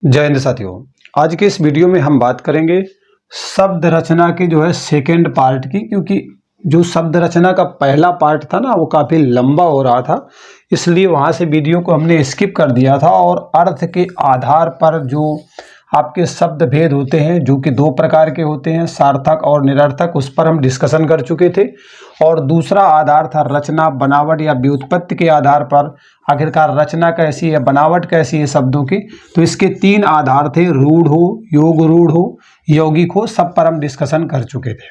जय हिंद साथियों। आज के इस वीडियो में हम बात करेंगे शब्द रचना के सेकेंड पार्ट की, क्योंकि जो शब्द रचना का पहला पार्ट था ना वो काफ़ी लंबा हो रहा था, इसलिए वहाँ से वीडियो को हमने स्किप कर दिया था। और अर्थ के आधार पर जो आपके शब्द भेद होते हैं, जो कि दो प्रकार के होते हैं, सार्थक और निरर्थक, उस पर हम डिस्कशन कर चुके थे। और दूसरा आधार था रचना, बनावट या व्युत्पत्ति के आधार पर आखिरकार रचना कैसी है, बनावट कैसी है शब्दों की। तो इसके तीन आधार थे, रूढ़ हो, योग रूढ़ हो, यौगिक हो, सब पर हम डिस्कशन कर चुके थे।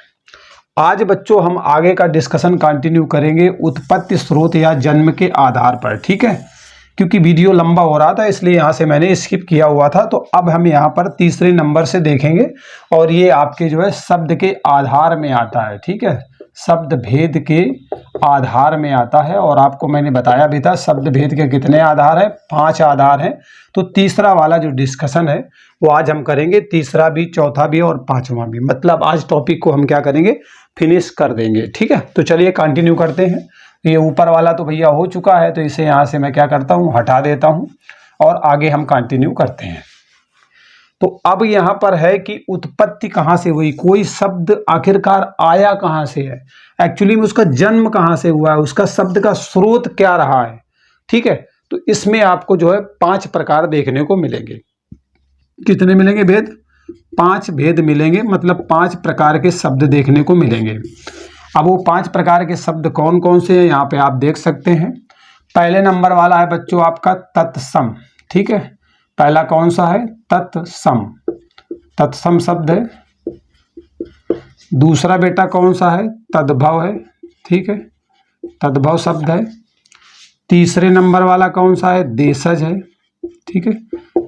आज बच्चों हम आगे का डिस्कशन कंटिन्यू करेंगे उत्पत्ति, स्रोत या जन्म के आधार पर, ठीक है। क्योंकि वीडियो लंबा हो रहा था इसलिए यहाँ से मैंने स्किप किया हुआ था। तो अब हम यहाँ पर तीसरे नंबर से देखेंगे और ये आपके शब्द के आधार में आता है, ठीक है। शब्द भेद के आधार में आता है और आपको मैंने बताया भी था शब्द भेद के कितने आधार हैं, 5 आधार हैं। तो तीसरा वाला जो डिस्कशन है वो आज हम करेंगे, तीसरा भी, चौथा भी और पांचवा भी। मतलब आज टॉपिक को हम क्या करेंगे, फिनिश कर देंगे, ठीक है। तो चलिए कंटिन्यू करते हैं। ये ऊपर वाला तो भैया हो चुका है, तो इसे यहाँ से मैं क्या करता हूँ, हटा देता हूँ और आगे हम कंटिन्यू करते हैं। तो अब यहाँ पर है कि उत्पत्ति कहाँ से हुई, कोई शब्द आखिरकार आया कहाँ से है, एक्चुअली में उसका जन्म कहाँ से हुआ है, उसका शब्द का स्रोत क्या रहा है, ठीक है। तो इसमें आपको 5 प्रकार देखने को मिलेंगे। कितने मिलेंगे भेद? 5 भेद मिलेंगे, मतलब 5 प्रकार के शब्द देखने को मिलेंगे। अब वो 5 प्रकार के शब्द कौन कौन से हैं यहाँ पे आप देख सकते हैं। पहले नंबर वाला है बच्चों आपका तत्सम, ठीक है। पहला कौन सा है? तत्सम, तत्सम शब्द है। दूसरा बेटा कौन सा है? तद्भव है, ठीक है, तद्भव शब्द है। तीसरे नंबर वाला कौन सा है? देशज है, ठीक है,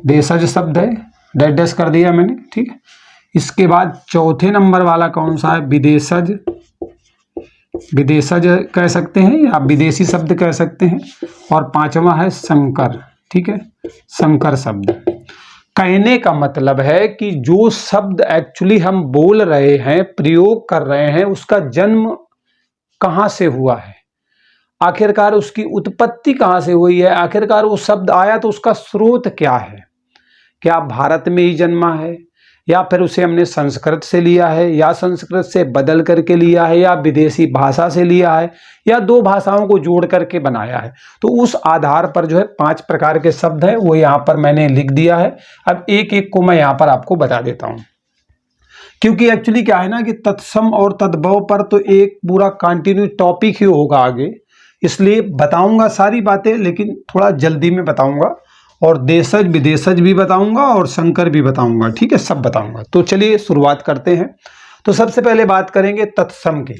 देशज शब्द है, डैश डैश कर दिया मैंने, ठीक है। इसके बाद चौथे नंबर वाला कौन सा है? विदेशज, विदेशज कह सकते हैं या विदेशी शब्द कह सकते हैं। और पांचवा है संकर, ठीक है, संकर शब्द। कहने का मतलब है कि जो शब्द एक्चुअली हम बोल रहे हैं, प्रयोग कर रहे हैं, उसका जन्म कहाँ से हुआ है, आखिरकार उसकी उत्पत्ति कहाँ से हुई है, आखिरकार वो शब्द आया तो उसका स्रोत क्या है। क्या भारत में ही जन्मा है, या फिर उसे हमने संस्कृत से लिया है, या संस्कृत से बदल करके लिया है, या विदेशी भाषा से लिया है, या दो भाषाओं को जोड़ करके बनाया है। तो उस आधार पर 5 प्रकार के शब्द हैं, वो यहाँ पर मैंने लिख दिया है। अब एक एक को मैं यहाँ पर आपको बता देता हूँ, क्योंकि एक्चुअली क्या है ना कि तत्सम और तद्भव पर तो एक पूरा कंटिन्यू टॉपिक ही होगा आगे, इसलिए बताऊंगा सारी बातें, लेकिन थोड़ा जल्दी में बताऊंगा। और देशज विदेशज भी बताऊंगा और संकर भी बताऊंगा, ठीक है, सब बताऊंगा। तो चलिए शुरुआत करते हैं। तो सबसे पहले बात करेंगे तत्सम की।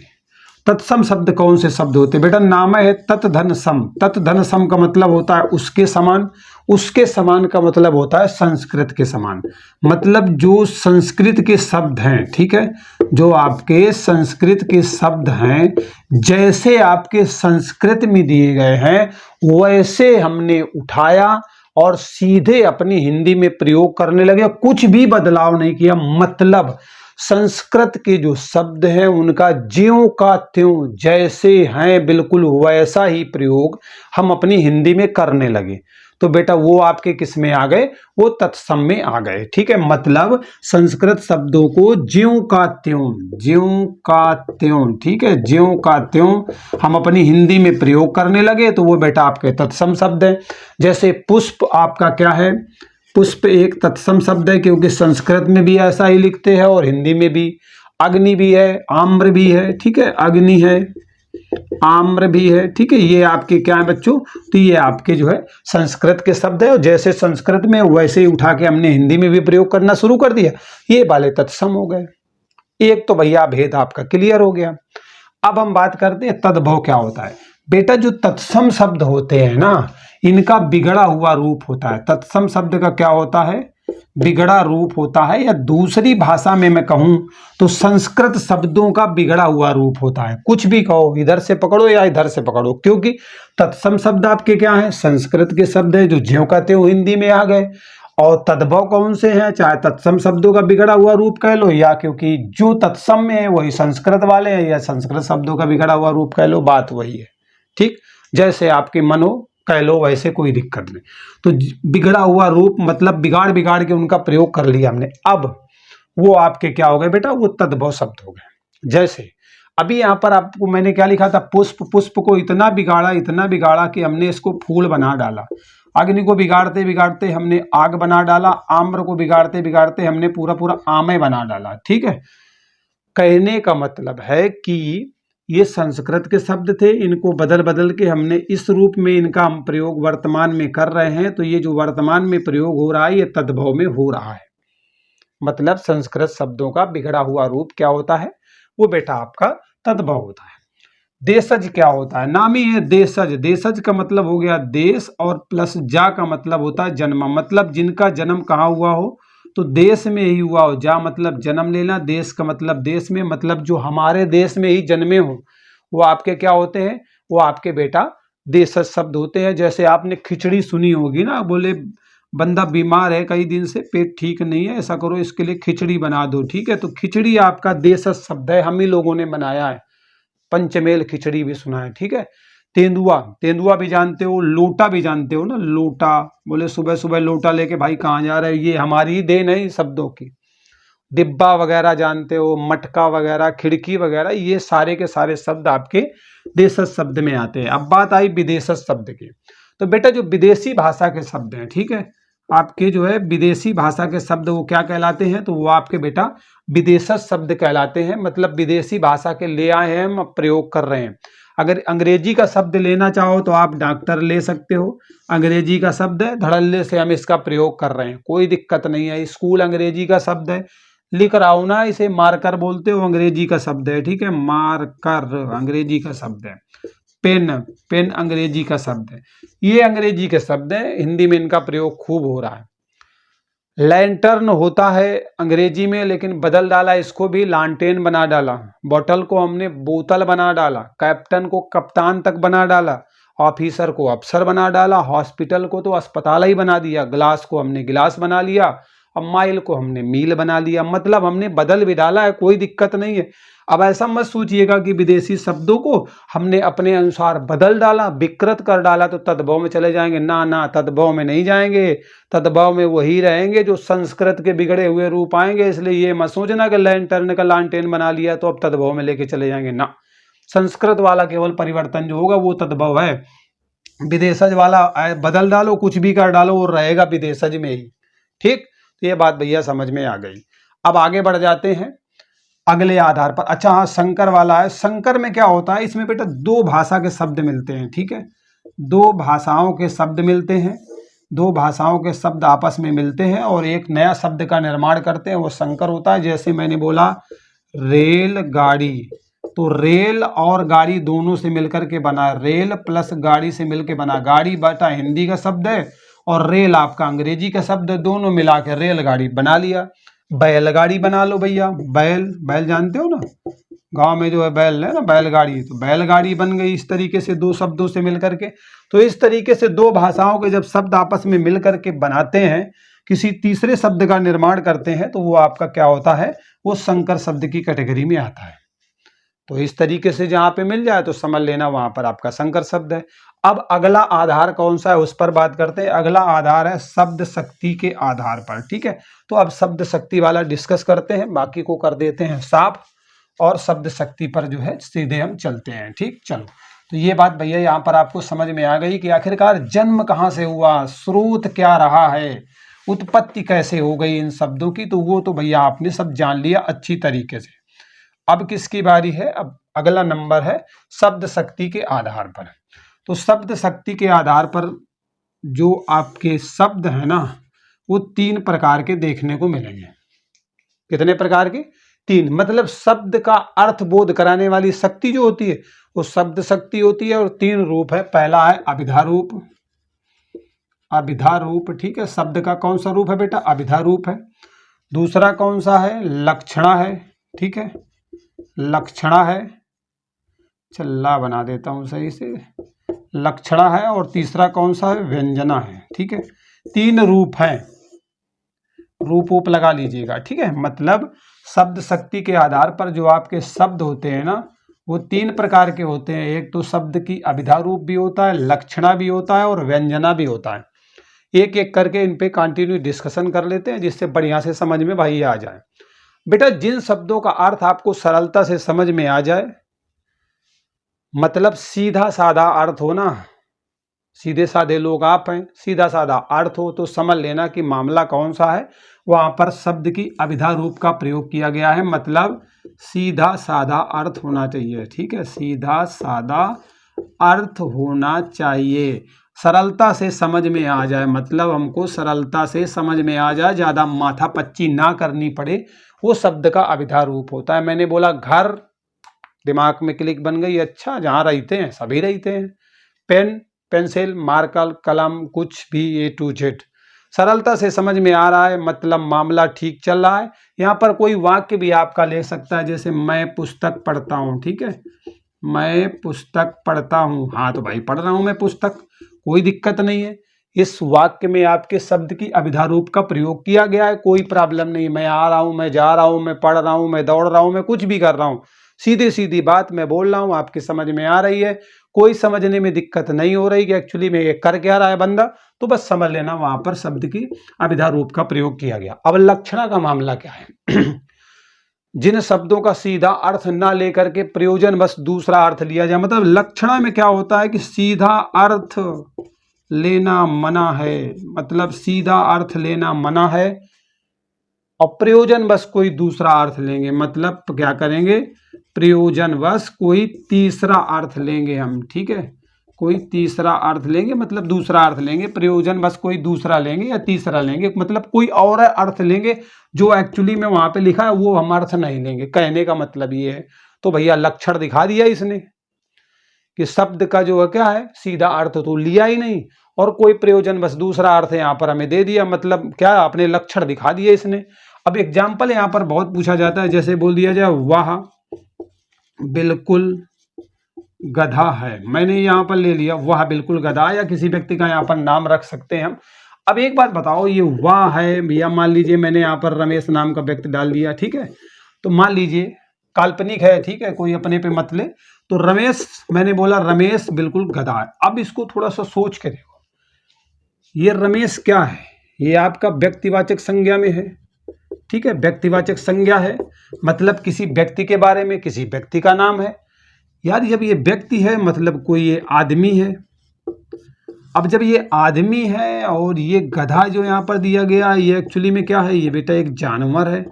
तत्सम शब्द कौन से शब्द होते हैं बेटा? नाम है तत्धन सम। तत्धन सम का मतलब होता है उसके समान, उसके समान का मतलब होता है संस्कृत के समान। मतलब जो संस्कृत के शब्द हैं, ठीक है, जो आपके संस्कृत के शब्द हैं, जैसे आपके संस्कृत में दिए गए हैं वैसे हमने उठाया और सीधे अपनी हिंदी में प्रयोग करने लगे, कुछ भी बदलाव नहीं किया। मतलब संस्कृत के जो शब्द हैं उनका ज्यों का त्यों, जैसे हैं बिल्कुल वैसा ही प्रयोग हम अपनी हिंदी में करने लगे। तो बेटा वो आपके किस में आ गए? वो तत्सम में आ गए, ठीक है। मतलब संस्कृत शब्दों को ज्यों का त्यों, ज्यों का त्यों, ठीक है, ज्यों का त्यों हम अपनी हिंदी में प्रयोग करने लगे, तो वो बेटा आपके तत्सम शब्द है। जैसे पुष्प आपका क्या है? पुष्प एक तत्सम शब्द है, क्योंकि संस्कृत में भी ऐसा ही लिखते हैं और हिंदी में भी। अग्नि भी है, आम्र भी है, ठीक है, अग्नि है, आम्र भी है, ठीक है। ये आपके क्या है बच्चों? तो ये आपके संस्कृत के शब्द है, और जैसे संस्कृत में वैसे ही उठा के हमने हिंदी में भी प्रयोग करना शुरू कर दिया, ये वाले तत्सम हो गए। एक तो भैया भेद आपका क्लियर हो गया। अब हम बात करते हैं तद्भव क्या होता है। बेटा जो तत्सम शब्द होते हैं ना, इनका बिगड़ा हुआ रूप होता है। तत्सम शब्द का क्या होता है? बिगड़ा रूप होता है, या दूसरी भाषा में मैं कहूं तो संस्कृत शब्दों का बिगड़ा हुआ रूप होता है। कुछ भी कहो, इधर से पकड़ो या इधर से पकड़ो, क्योंकि तत्सम शब्द आपके क्या है? संस्कृत के शब्द है जो ज्यों का त्यों हिंदी में आ गए। और तद्भव कौन से हैं? चाहे तत्सम शब्दों का बिगड़ा हुआ रूप कह लो, या क्योंकि जो तत्सम में है वही संस्कृत वाले हैं, या संस्कृत शब्दों का बिगड़ा हुआ रूप कह लो, बात वही है, ठीक। जैसे आपके मनो, कह लो, वैसे कोई दिक्कत नहीं। तो बिगड़ा हुआ रूप मतलब बिगाड़ बिगाड़ के उनका प्रयोग कर लिया हमने, अब वो आपके क्या हो गए बेटा, वो तद्भव शब्द हो गए। जैसे अभी यहाँ पर आपको मैंने क्या लिखा था, पुष्प, पुष्प को इतना बिगाड़ा कि हमने इसको फूल बना डाला। अग्नि को बिगाड़ते बिगाड़ते हमने आग बना डाला। आम्र को बिगाड़ते बिगाड़ते हमने पूरा पूरा आमे बना डाला। ठीक है, कहने का मतलब है कि ये संस्कृत के शब्द थे, इनको बदल बदल के हमने इस रूप में इनका हम प्रयोग वर्तमान में कर रहे हैं। तो ये जो वर्तमान में प्रयोग हो रहा है ये तद्भव में हो रहा है। मतलब संस्कृत शब्दों का बिगड़ा हुआ रूप क्या होता है, वो बेटा आपका तद्भव होता है। देशज क्या होता है, नाम ही है देशज। देशज का मतलब हो गया देश, और प्लस जा का मतलब होता है जन्म, मतलब जिनका जन्म कहाँ हुआ हो, तो देश में ही हुआ हो। जा मतलब जन्म लेना, देश का मतलब देश में, मतलब जो हमारे देश में ही जन्मे हो वो आपके क्या होते हैं, वो आपके बेटा देशज शब्द होते हैं। जैसे आपने खिचड़ी सुनी होगी ना, बोले बंदा बीमार है कई दिन से, पेट ठीक नहीं है, ऐसा करो इसके लिए खिचड़ी बना दो। ठीक है, तो खिचड़ी आपका देशज शब्द है, हम ही लोगों ने बनाया है। पंचमेल खिचड़ी भी सुना है। ठीक है, तेंदुआ, तेंदुआ भी जानते हो, लोटा भी जानते हो ना, लोटा, बोले सुबह सुबह लोटा लेके भाई कहाँ जा रहे हो, ये हमारी ही देन है शब्दों की। डिब्बा वगैरह जानते हो, मटका वगैरह, खिड़की वगैरह, ये सारे के सारे शब्द आपके देशज शब्द में आते हैं। अब बात आई विदेशज शब्द की, तो बेटा जो विदेशी भाषा के शब्द हैं, ठीक है, आपके जो है विदेशी भाषा के शब्द वो क्या कहलाते हैं, तो वो आपके बेटा विदेशज शब्द कहलाते हैं। मतलब विदेशी भाषा के ले आए हैं हम, प्रयोग कर रहे हैं। अगर अंग्रेजी का शब्द लेना चाहो तो आप डॉक्टर ले सकते हो, अंग्रेजी का शब्द है, धड़ल्ले से हम इसका प्रयोग कर रहे हैं, कोई दिक्कत नहीं है। स्कूल अंग्रेजी का शब्द है, लिख रहा हूं ना, इसे मार्कर बोलते हो, अंग्रेजी का शब्द है। ठीक है, मार्कर अंग्रेजी का शब्द है। पेन, पेन अंग्रेजी का शब्द है। ये अंग्रेजी के शब्द है, हिंदी में इनका प्रयोग खूब हो रहा है। लैंटर्न होता है अंग्रेजी में, लेकिन बदल डाला इसको भी, लालटेन बना डाला। बोतल को हमने बोतल बना डाला, कैप्टन को कप्तान तक बना डाला, ऑफिसर को अफसर बना डाला, हॉस्पिटल को तो अस्पताल ही बना दिया, ग्लास को हमने गिलास बना लिया, अब माइल को हमने मील बना लिया। मतलब हमने बदल भी डाला है, कोई दिक्कत नहीं है। अब ऐसा मत सोचिएगा कि विदेशी शब्दों को हमने अपने अनुसार बदल डाला, विकृत कर डाला तो तद्भव में चले जाएंगे। ना ना, तद्भव में नहीं जाएंगे, तद्भव में वही रहेंगे जो संस्कृत के बिगड़े हुए रूप आएंगे। इसलिए ये मत सोचना कि लैंटर्न का लालटेन बना लिया तो अब तद्भव में लेके चले जाएंगे, ना। संस्कृत वाला केवल परिवर्तन जो होगा वो तद्भव है, विदेशज वाला बदल डालो, कुछ भी कर डालो, वो रहेगा विदेशज में ही। ठीक, तो ये बात भैया समझ में आ गई। अब आगे बढ़ जाते हैं अगले आधार पर। अच्छा हाँ, संकर वाला है। संकर में क्या होता है, इसमें बेटा दो भाषा के शब्द मिलते हैं। ठीक है, दो भाषाओं के शब्द मिलते हैं, दो भाषाओं के शब्द आपस में मिलते हैं और एक नया शब्द का निर्माण करते हैं, वो संकर होता है। जैसे मैंने बोला रेलगाड़ी, तो रेल और गाड़ी दोनों से मिलकर के बना, रेल प्लस गाड़ी से मिलकर बना। गाड़ी बेटा हिंदी का शब्द है और रेल आपका अंग्रेजी का शब्द है, दोनों मिला के रेलगाड़ी बना लिया। बैलगाड़ी बना लो भैया, बैल, बैल जानते हो ना, गांव में जो है बैल है ना, बैलगाड़ी, तो बैलगाड़ी बन गई इस तरीके से दो शब्दों से मिलकर के। तो इस तरीके से दो भाषाओं के जब शब्द आपस में मिलकर के बनाते हैं, किसी तीसरे शब्द का निर्माण करते हैं, तो वो आपका क्या होता है, वो संकर शब्द की कैटेगरी में आता है। तो इस तरीके से जहां पे मिल जाए तो समझ लेना वहां पर आपका संकर शब्द है। अब अगला आधार कौन सा है उस पर बात करते हैं। अगला आधार है शब्द शक्ति के आधार पर। ठीक है, तो अब शब्द शक्ति वाला डिस्कस करते हैं, बाकी को कर देते हैं साफ और शब्द शक्ति पर जो है सीधे हम चलते हैं। ठीक, चलो, तो ये बात भैया यहाँ पर आपको समझ में आ गई कि आखिरकार जन्म कहाँ से हुआ, स्रोत क्या रहा है, उत्पत्ति कैसे हो गई इन शब्दों की, तो वो तो भैया आपने सब जान लिया अच्छी तरीके से। अब किसकी बारी है, अब अगला नंबर है शब्द शक्ति के आधार पर। तो शब्द शक्ति के आधार पर जो आपके शब्द है ना, वो तीन प्रकार के देखने को मिलेंगे। कितने प्रकार के, तीन। मतलब शब्द का अर्थ बोध कराने वाली शक्ति जो होती है वो शब्द शक्ति होती है और तीन रूप है। पहला है अभिधा रूप, अभिधा रूप। ठीक है, शब्द का कौन सा रूप है बेटा, अभिधा रूप है। दूसरा कौन सा है, लक्षणा है। ठीक है, लक्षणा है, चल्ला बना देता हूं सही से, लक्षणा है। और तीसरा कौन सा है, व्यंजना है। ठीक है, तीन रूप हैं, रूप लगा लीजिएगा। ठीक है, मतलब शब्द शक्ति के आधार पर जो आपके शब्द होते हैं ना, वो 3 प्रकार के होते हैं। एक तो शब्द की अभिधा रूप भी होता है, लक्षणा भी होता है और व्यंजना भी होता है। एक एक करके इन पे कंटिन्यू डिस्कशन कर लेते हैं, जिससे बढ़िया से समझ में भाई आ जाए। बेटा, जिन शब्दों का अर्थ आपको सरलता से समझ में आ जाए, मतलब सीधा साधा अर्थ हो ना, सीधे साधे लोग आप हैं, सीधा साधा अर्थ हो, तो समझ लेना कि मामला कौन सा है। वहां पर शब्द की अभिधा रूप का प्रयोग किया गया है, मतलब सीधा साधा अर्थ होना चाहिए। ठीक है, सीधा साधा अर्थ होना चाहिए, सरलता से समझ में आ जाए, मतलब हमको सरलता से समझ में आ जाए, ज्यादा माथा पच्ची ना करनी पड़े, वो शब्द का अभिधा रूप होता है। मैंने बोला घर, दिमाग में क्लिक बन गई, अच्छा जहां रहते हैं सभी रहते हैं। पेन, पेंसिल, मार्कर, कलम, कुछ भी A to Z सरलता से समझ में आ रहा है, मतलब मामला ठीक चल रहा है। यहाँ पर कोई वाक्य भी आपका ले सकता है, जैसे मैं पुस्तक पढ़ता हूँ। ठीक है, मैं पुस्तक पढ़ता हूँ, हाँ तो भाई पढ़ रहा हूँ मैं पुस्तक, कोई दिक्कत नहीं है। इस वाक्य में आपके शब्द की अभिधा रूप का प्रयोग किया गया है, कोई प्रॉब्लम नहीं। मैं आ रहा हूँ, मैं जा रहा हूँ, मैं पढ़ रहा हूँ, मैं दौड़ रहा हूँ, मैं कुछ भी कर रहा हूँ, सीधी सीधी बात मैं बोल रहा हूँ, आपकी समझ में आ रही है, कोई समझने में दिक्कत नहीं हो रही कि एक्चुअली में ये कर क्या रहा है बंदा, तो बस समझ लेना वहां पर शब्द की अभिधा रूप का प्रयोग किया गया। अब लक्षणा का मामला क्या है? जिन शब्दों का सीधा अर्थ ना लेकर के प्रयोजन बस दूसरा अर्थ लिया जाए, मतलब लक्षणा में क्या होता है कि सीधा अर्थ लेना मना है, मतलब सीधा अर्थ लेना मना है, और प्रयोजन बस कोई दूसरा अर्थ लेंगे, मतलब क्या करेंगे, प्रयोजन बस कोई तीसरा अर्थ लेंगे हम। ठीक है, कोई तीसरा अर्थ लेंगे, मतलब दूसरा अर्थ लेंगे, प्रयोजन बस कोई दूसरा लेंगे या तीसरा लेंगे, मतलब कोई और अर्थ लेंगे जो एक्चुअली में वहां पे लिखा है वो हम अर्थ नहीं लेंगे। कहने का मतलब ये है। तो भैया लक्षण दिखा दिया इसने कि शब्द का जो है क्या है, सीधा अर्थ तो लिया ही नहीं, और कोई प्रयोजन बस दूसरा अर्थ यहाँ पर हमें दे दिया, मतलब क्या, अपने लक्षण दिखा दिए इसने। अब एग्जाम्पल यहाँ पर बहुत पूछा जाता है, जैसे बोल दिया जाए वह बिल्कुल गधा है, मैंने यहाँ पर ले लिया वह बिल्कुल गधा, या किसी व्यक्ति का यहाँ पर नाम रख सकते हैं हम। अब एक बात बताओ, ये वह है भैया, मान लीजिए मैंने यहाँ पर रमेश नाम का व्यक्ति डाल दिया। ठीक है, तो मान लीजिए काल्पनिक है, ठीक है, कोई अपने पे मत ले, तो रमेश, मैंने बोला रमेश बिल्कुल गधा है। अब इसको थोड़ा सा सोच के देखो, ये रमेश क्या है, ये आपका व्यक्तिवाचक संज्ञा में है। ठीक है, व्यक्तिवाचक संज्ञा है, मतलब किसी व्यक्ति के बारे में, किसी व्यक्ति का नाम है। यार जब ये व्यक्ति है मतलब कोई ये आदमी है। अब जब ये आदमी है और ये गधा जो यहाँ पर दिया गया, ये एक्चुअली में क्या है, ये बेटा एक जानवर है।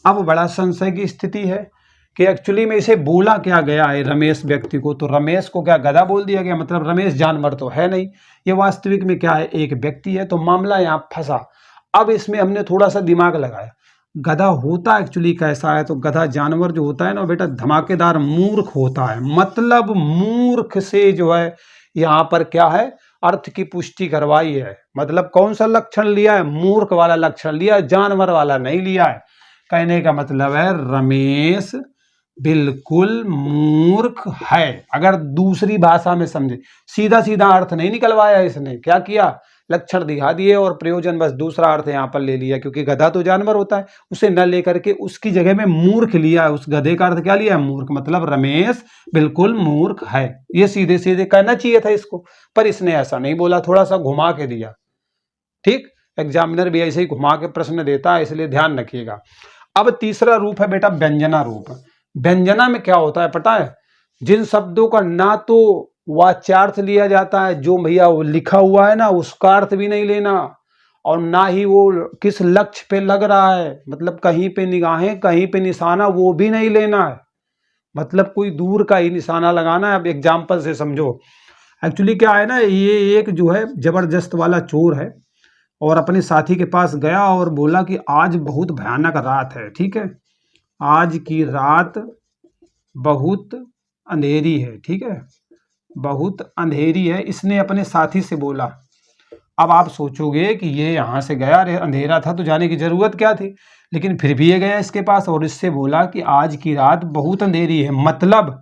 अब बड़ा संशय की स्थिति है कि एक्चुअली में इसे बोला क्या गया है रमेश व्यक्ति को, तो रमेश को क्या गधा बोल दिया गया, मतलब रमेश जानवर तो है नहीं, ये वास्तविक में क्या है, एक व्यक्ति है। तो मामला यहाँ फंसा। अब इसमें हमने थोड़ा सा दिमाग लगाया, गधा होता एक्चुअली कैसा है, तो गधा जानवर जो होता है ना बेटा, धमाकेदार मूर्ख होता है, मतलब मूर्ख से जो है यहाँ पर क्या है, अर्थ की पुष्टि करवाई है। मतलब कौन सा लक्षण लिया है, मूर्ख वाला लक्षण लिया है, जानवर वाला नहीं लिया है। कहने का मतलब है रमेश बिल्कुल मूर्ख है। अगर दूसरी भाषा में समझे, सीधा सीधा अर्थ नहीं निकलवाया इसने, क्या किया, लक्षण दिखा दिए और प्रयोजन बस दूसरा अर्थ यहाँ पर ले लिया, क्योंकि गधा तो जानवर होता है, उसे न लेकर के उसकी जगह में मूर्ख लिया है। उस गधे का अर्थ क्या लिया है, मूर्ख, मतलब रमेश बिल्कुल मूर्ख है। ये सीधे सीधे कहना चाहिए था इसको, पर इसने ऐसा नहीं बोला, थोड़ा सा घुमा के दिया। ठीक, एग्जामिनर भी ऐसे ही घुमा के प्रश्न देता है, इसलिए ध्यान रखिएगा। अब तीसरा रूप है बेटा व्यंजना रूप। व्यंजना में क्या होता है पता है, जिन शब्दों का ना तो वाच्यार्थ लिया जाता है, जो भैया वो लिखा हुआ है ना उसका अर्थ भी नहीं लेना, और ना ही वो किस लक्ष्य पे लग रहा है, मतलब कहीं पे निगाहें कहीं पे निशाना वो भी नहीं लेना है, मतलब कोई दूर का ही निशाना लगाना है। अब एग्जाम्पल से समझो, एक्चुअली क्या है ना, ये एक जो है जबरदस्त वाला चोर है और अपने साथी के पास गया और बोला कि आज बहुत भयानक रात है। ठीक है, आज की रात बहुत अंधेरी है। ठीक है, बहुत अंधेरी है, इसने अपने साथी से बोला। अब आप सोचोगे कि ये यहाँ से गया, अरे अंधेरा था तो जाने की जरूरत क्या थी, लेकिन फिर भी ये गया इसके पास और इससे बोला कि आज की रात बहुत अंधेरी है। मतलब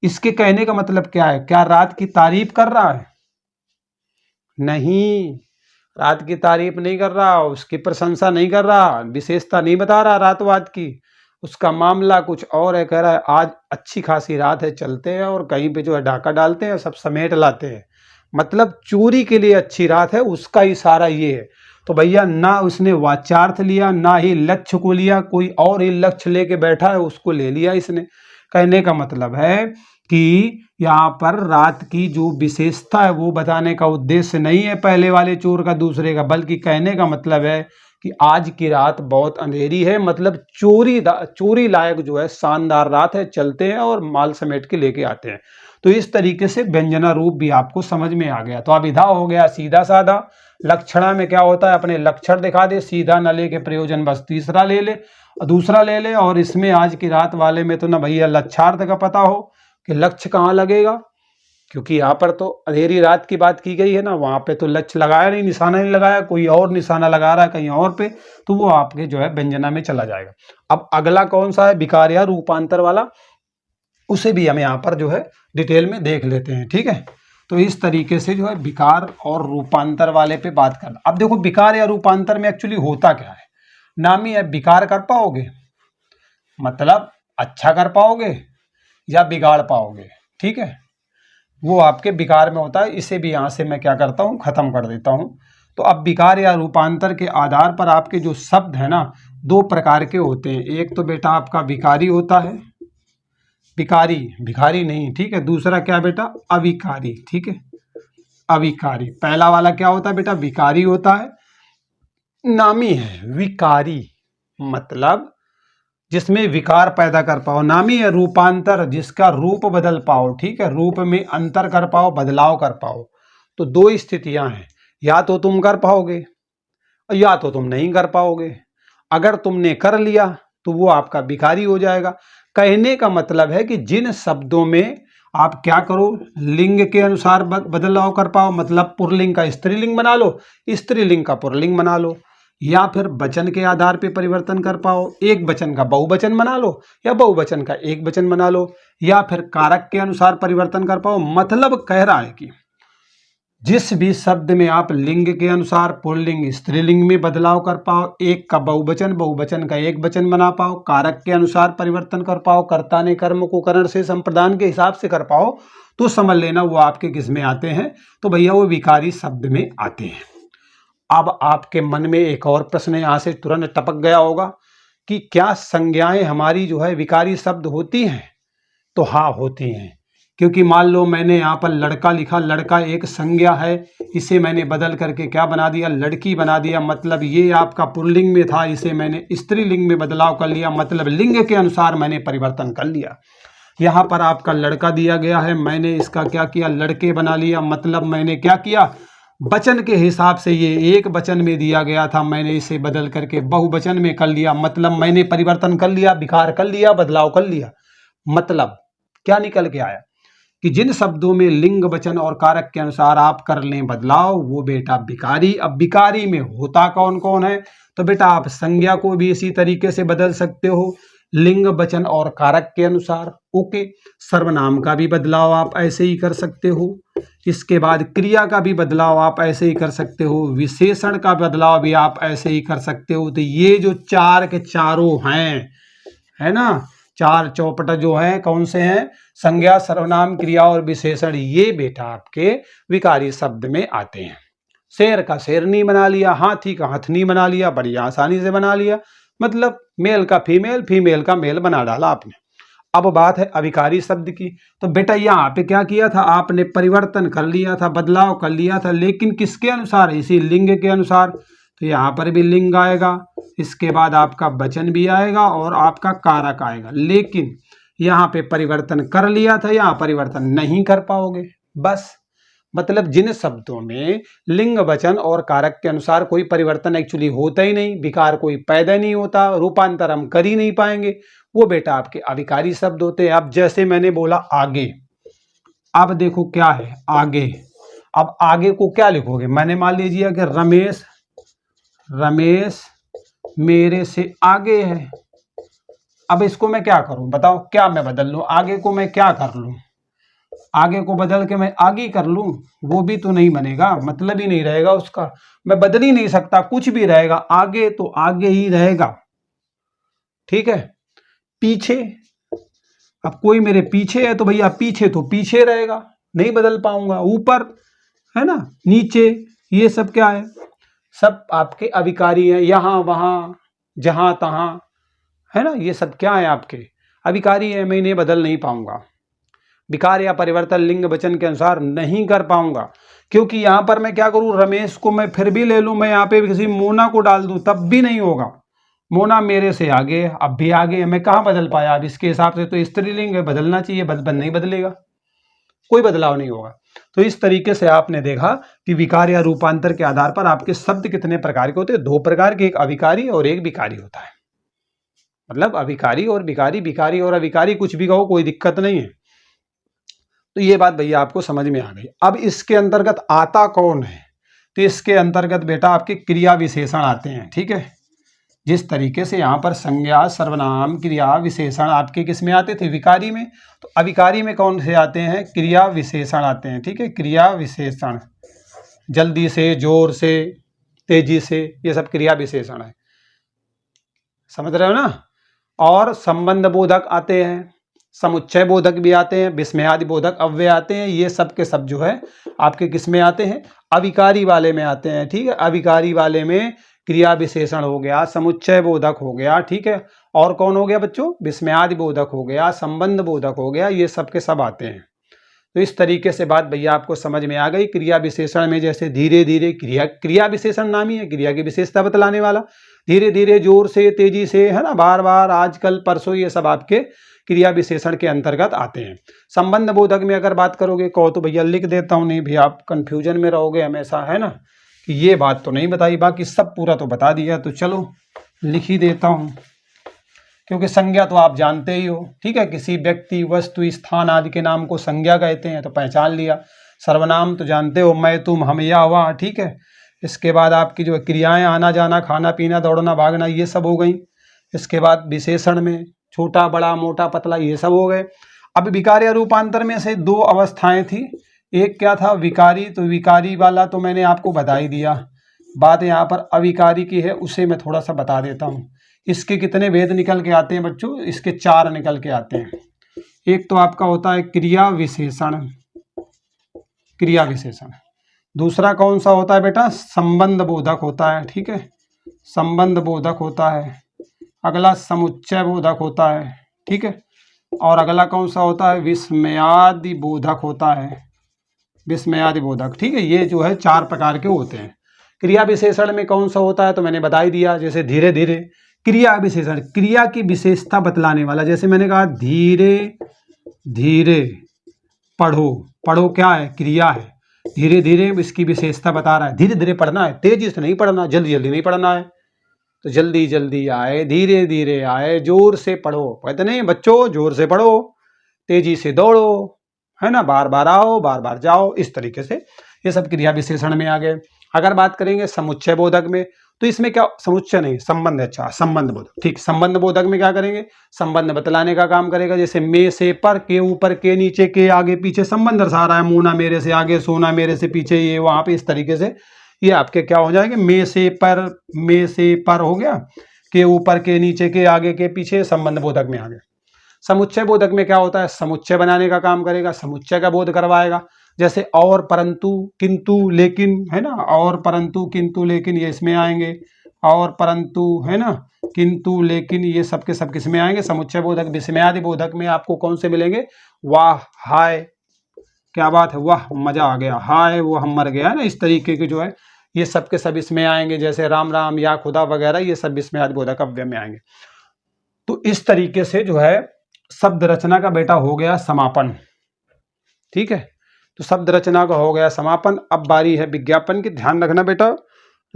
इसके कहने का मतलब क्या है, क्या रात की तारीफ कर रहा है, नहीं, रात की तारीफ नहीं कर रहा, उसकी प्रशंसा नहीं कर रहा, विशेषता नहीं बता रहा रातवाद की, उसका मामला कुछ और है, कह रहा है आज अच्छी खासी रात है, चलते हैं और कहीं पे जो है डाका डालते हैं, सब समेट लाते हैं। मतलब चोरी के लिए अच्छी रात है, उसका इशारा ये है। तो भैया ना उसने वाच्यार्थ लिया, ना ही लक्ष्य को लिया, कोई और ही लक्ष्य लेके बैठा है, उसको ले लिया इसने। कहने का मतलब है कि यहाँ पर रात की जो विशेषता है वो बताने का उद्देश्य नहीं है पहले वाले चोर का दूसरे का, बल्कि कहने का मतलब है कि आज की रात बहुत अंधेरी है, मतलब चोरी लायक जो है शानदार रात है, चलते हैं और माल समेट के लेके आते हैं। तो इस तरीके से व्यंजना रूप भी आपको समझ में आ गया। तो अभिधा हो गया सीधा साधा, लक्षणा में क्या होता है अपने लक्षण दिखा दे, सीधा न लेके प्रयोजन बस तीसरा ले ले, दूसरा ले ले। और इसमें आज की रात वाले में तो ना भैया लक्षार्थ का पता हो कि लक्ष्य कहाँ लगेगा, क्योंकि यहाँ पर तो अंधेरी रात की बात की गई है ना, वहां पे तो लक्ष्य लगाया नहीं, निशाना नहीं लगाया, कोई और निशाना लगा रहा है कहीं और पे, तो वो आपके जो है व्यंजना में चला जाएगा। अब अगला कौन सा है विकार या रूपांतर वाला, उसे भी हम यहाँ पर जो है डिटेल में देख लेते हैं। ठीक है, तो इस तरीके से जो है विकार और रूपांतर वाले पे बात करना। अब देखो विकार या रूपांतर में एक्चुअली होता क्या है, नाम ही है विकार कर पाओगे, मतलब अच्छा कर पाओगे या बिगाड़ पाओगे। ठीक है, वो आपके विकार में होता है। इसे भी यहाँ से मैं क्या करता हूँ खत्म कर देता हूँ। तो अब विकार या रूपांतर के आधार पर आपके जो शब्द है ना दो प्रकार के होते हैं। एक तो बेटा आपका विकारी होता है, विकारी भिखारी नहीं, ठीक है। दूसरा क्या बेटा अविकारी, ठीक है, अविकारी। पहला वाला क्या होता है बेटा विकारी होता है, नामी है। विकारी मतलब जिसमें विकार पैदा कर पाओ, नामी है। रूपांतर जिसका रूप बदल पाओ, ठीक है, रूप में अंतर कर पाओ, बदलाव कर पाओ। तो दो स्थितियां हैं, या तो तुम कर पाओगे या तो तुम नहीं कर पाओगे। अगर तुमने कर लिया तो वो आपका विकारी हो जाएगा। कहने का मतलब है कि जिन शब्दों में आप क्या करो लिंग के अनुसार बदलाव कर पाओ, मतलब पुल्लिंग का स्त्रीलिंग बना लो, स्त्रीलिंग का पुल्लिंग बना लो, या फिर वचन के आधार पे परिवर्तन कर पाओ, एक वचन का बहुवचन बना लो या बहुवचन का एक वचन बना लो, या फिर कारक के अनुसार परिवर्तन कर पाओ। मतलब कह रहा है कि जिस भी शब्द में आप लिंग के अनुसार पुल्लिंग स्त्रीलिंग में बदलाव कर पाओ, एक का बहुवचन बहुवचन का एक वचन बना पाओ, कारक के अनुसार परिवर्तन कर पाओ, कर्ता ने कर्म को करण से संप्रदान के हिसाब से कर पाओ, तो समझ लेना वो आपके किस में आते हैं, तो भैया वो विकारी शब्द में आते हैं। अब आपके मन में एक और प्रश्न यहां से तुरंत टपक गया होगा कि क्या संज्ञाएं हमारी जो है विकारी शब्द होती हैं? तो हाँ होती हैं, क्योंकि मान लो मैंने यहाँ पर लड़का लिखा, लड़का एक संज्ञा है, इसे मैंने बदल करके क्या बना दिया लड़की बना दिया, मतलब ये आपका पुल्लिंग में था, इसे मैंने स्त्रीलिंग में बदलाव कर लिया, मतलब लिंग के अनुसार मैंने परिवर्तन कर लिया। यहाँ पर आपका लड़का दिया गया है, मैंने इसका क्या किया लड़के बना लिया, मतलब मैंने क्या किया वचन के हिसाब से, ये एक वचन में दिया गया था, मैंने इसे बदल करके बहुवचन में कर लिया, मतलब मैंने परिवर्तन कर लिया, विकार कर लिया, बदलाव कर लिया। मतलब क्या निकल के आया कि जिन शब्दों में लिंग वचन और कारक के अनुसार आप कर लें बदलाव वो बेटा विकारी। अब विकारी में होता कौन कौन है, तो बेटा आप संज्ञा को भी इसी तरीके से बदल सकते हो लिंग वचन और कारक के अनुसार, ओके। सर्वनाम का भी बदलाव आप ऐसे ही कर सकते हो, इसके बाद क्रिया का भी बदलाव आप ऐसे ही कर सकते हो, विशेषण का बदलाव भी आप ऐसे ही कर सकते हो। तो ये जो चार के चारों हैं, है ना, चार चौपट जो है कौन से हैं, संज्ञा सर्वनाम क्रिया और विशेषण, ये बेटा आपके विकारी शब्द में आते हैं। शेर का शेरनी बना लिया, हाथी का हथनी बना लिया, बड़ी आसानी से बना लिया, मतलब मेल का फीमेल, फीमेल का मेल बना डाला आपने। अब बात है अविकारी शब्द की, तो बेटा यहाँ पे क्या किया था आपने परिवर्तन कर लिया था, बदलाव कर लिया था, लेकिन किसके अनुसार, इसी लिंग के अनुसार। तो यहाँ पर भी लिंग आएगा, इसके बाद आपका वचन भी आएगा और आपका कारक आएगा, लेकिन यहाँ पे परिवर्तन कर लिया था, यहाँ परिवर्तन नहीं कर पाओगे। बस मतलब जिन शब्दों में लिंग वचन और कारक के अनुसार कोई परिवर्तन एक्चुअली होता ही नहीं, विकार कोई पैदा नहीं होता, रूपांतर हम कर ही नहीं पाएंगे, वो बेटा आपके अविकारी शब्द होते हैं। अब जैसे मैंने बोला आगे, अब देखो क्या है आगे, अब आगे को क्या लिखोगे, मैंने मान लीजिए कि रमेश मेरे से आगे है। अब इसको मैं क्या करूं बताओ, क्या मैं बदल लूं, आगे को मैं क्या कर लूं, आगे को बदल के मैं आगे कर लूं, वो भी तो नहीं बनेगा, मतलब ही नहीं रहेगा उसका, मैं बदल ही नहीं सकता, कुछ भी रहेगा आगे तो आगे ही रहेगा, ठीक है। पीछे, अब कोई मेरे पीछे है तो भैया पीछे तो पीछे रहेगा, नहीं बदल पाऊंगा। ऊपर है ना, नीचे, ये सब क्या है, सब आपके अविकारी है। यहाँ वहाँ जहाँ तहाँ है ना, ये सब क्या है आपके अविकारी है, मैं इन्हें बदल नहीं पाऊंगा। विकार या परिवर्तन लिंग वचन के अनुसार नहीं कर पाऊंगा, क्योंकि यहां पर मैं क्या करूं, रमेश को मैं फिर भी ले लूं, मैं यहाँ पे किसी मोना को डाल दूं तब भी नहीं होगा। मोना मेरे से आगे, अब भी आगे है, मैं कहाँ बदल पाया। अब इसके हिसाब से तो स्त्रीलिंग है, बदलना चाहिए, नहीं बदलेगा, कोई बदलाव नहीं होगा। तो इस तरीके से आपने देखा कि विकार या रूपांतर के आधार पर आपके शब्द कितने प्रकार के होते हैं, दो प्रकार के, एक अविकारी और एक विकारी होता है। मतलब अविकारी और विकारी, विकारी और अविकारी कुछ भी कहो, कोई दिक्कत नहीं है। तो ये बात भैया आपको समझ में आ गई। अब इसके अंतर्गत आता कौन है, तो इसके अंतर्गत बेटा आपके क्रिया विशेषण आते हैं। ठीक है, जिस तरीके से यहाँ पर संज्ञा, सर्वनाम, क्रिया विशेषण आपके किस में आते थे, विकारी में, तो अविकारी में कौन से आते हैं, क्रिया विशेषण आते हैं। ठीक है, क्रिया विशेषण, जल्दी से, जोर से, तेजी से, ये सब क्रिया विशेषण है, समझ रहे हो ना। और संबंध बोधक आते हैं, समुच्चय बोधक भी आते हैं, विस्मयादि बोधक अव्यय आते हैं। ये सब के सब जो है आपके किस में आते हैं, अविकारी वाले में आते हैं। ठीक है, अविकारी वाले में क्रिया विशेषण हो गया, समुच्चय बोधक हो गया। ठीक है, और कौन हो गया बच्चों, विस्मयादि बोधक हो गया, संबंध बोधक हो गया, ये सब के सब आते हैं। तो इस तरीके से बात भैया आपको समझ में आ गई। क्रिया विशेषण में जैसे धीरे धीरे, क्रिया विशेषण नाम ही है, क्रिया की विशेषता बतलाने वाला। धीरे धीरे, जोर से, तेजी से, है ना, बार बार, आजकल, परसों, ये सब आपके क्रिया विशेषण के अंतर्गत आते हैं। संबंध बोधक में अगर बात करोगे, कहो तो भैया लिख देता हूँ, नहीं भैया आप कंफ्यूजन में रहोगे हमेशा, है ना, कि ये बात तो नहीं बताई, बाकी सब पूरा तो बता दिया, तो चलो लिख ही देता हूँ, क्योंकि संज्ञा तो आप जानते ही हो। ठीक है, किसी व्यक्ति, वस्तु, स्थान आदि के नाम को संज्ञा कहते हैं, तो पहचान लिया। सर्वनाम तो जानते हो, मैं, तुम, हम, या, वह। ठीक है, इसके बाद आपकी जो क्रियाएं, आना जाना, खाना पीना, दौड़ना भागना, ये सब हो गई। इसके बाद विशेषण में छोटा, बड़ा, मोटा, पतला, ये सब हो गए। अब विकार या रूपांतर में से दो अवस्थाएं थी, एक क्या था, विकारी, तो विकारी वाला तो मैंने आपको बता ही दिया। बात यहाँ पर अविकारी की है, उसे मैं थोड़ा सा बता देता हूँ। इसके कितने भेद निकल के आते हैं बच्चों, इसके 4 निकल के आते हैं। एक तो आपका होता है क्रिया विशेषण, क्रिया विशेषण। दूसरा कौन सा होता है बेटा, संबंध बोधक होता है। ठीक है, संबंध बोधक होता है। अगला समुच्चय बोधक होता है। ठीक है, और अगला कौन सा होता है, विस्मयादि बोधक होता है, विस्मयादि बोधक। ठीक है, ये जो है 4 प्रकार के होते हैं। क्रिया विशेषण में कौन सा होता है, तो मैंने बता ही दिया, जैसे धीरे धीरे। क्रिया विशेषण, क्रिया की विशेषता बतलाने वाला, जैसे मैंने कहा धीरे धीरे पढ़ो, पढ़ो क्या है, क्रिया है। धीरे धीरे इसकी विशेषता बता रहा है, धीरे धीरे पढ़ना है, तेजी से नहीं पढ़ना, जल्दी जल्दी नहीं पढ़ना है। तो जल्दी जल्दी आए, धीरे धीरे आए, जोर से पढ़ो, कहते नहीं बच्चों जोर से पढ़ो, तेजी से दौड़ो, है ना, बार बार आओ, बार बार जाओ। इस तरीके से ये सब क्रिया विशेषण में आ गए। अगर बात करेंगे समुच्चय बोधक में, तो इसमें क्या, समुच्चय नहीं, संबंध, अच्छा संबंध बोधक। ठीक, संबंध बोधक में क्या करेंगे, संबंध बतलाने का काम करेगा। जैसे मे से पर, के ऊपर, के नीचे, के आगे पीछे, संबंध दर्शा रहा है। मोना मेरे से आगे, सोना मेरे से पीछे, ये वहां पे, इस तरीके से ये आपके क्या हो जाएंगे, मे से पर हो गया, के ऊपर, के नीचे, के आगे, के पीछे, संबंध बोधक में आ गए। समुच्चय बोधक में क्या होता है, समुच्चय बनाने का काम करेगा, समुच्चय का बोध करवाएगा। जैसे और, परंतु, किंतु, लेकिन, है ना, और, परंतु, किंतु, लेकिन, ये इसमें आएंगे। और, परंतु, है ना, किंतु, लेकिन, ये सब के सब किस में आएंगे, समुच्चय बोधक। विस्मयादि बोधक में आपको कौन से मिलेंगे, वाह, हाय, क्या बात है, वाह, मजा आ गया, हाय, वो हम मर गया, है ना, इस तरीके के जो है ये सब के सब इसमें आएंगे। जैसे राम राम, या खुदा वगैरह, ये सब विस्मयादि बोधक अव्यय में आएंगे। तो इस तरीके से जो है शब्द रचना का बेटा हो गया समापन। ठीक है, तो शब्द रचना का हो गया समापन। अब बारी है विज्ञापन की, ध्यान रखना बेटा,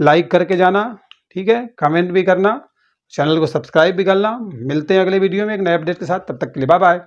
लाइक करके जाना, ठीक है, कमेंट भी करना, चैनल को सब्सक्राइब भी करना। मिलते हैं अगले वीडियो में एक नए अपडेट के साथ, तब तक के लिए बाय बाय।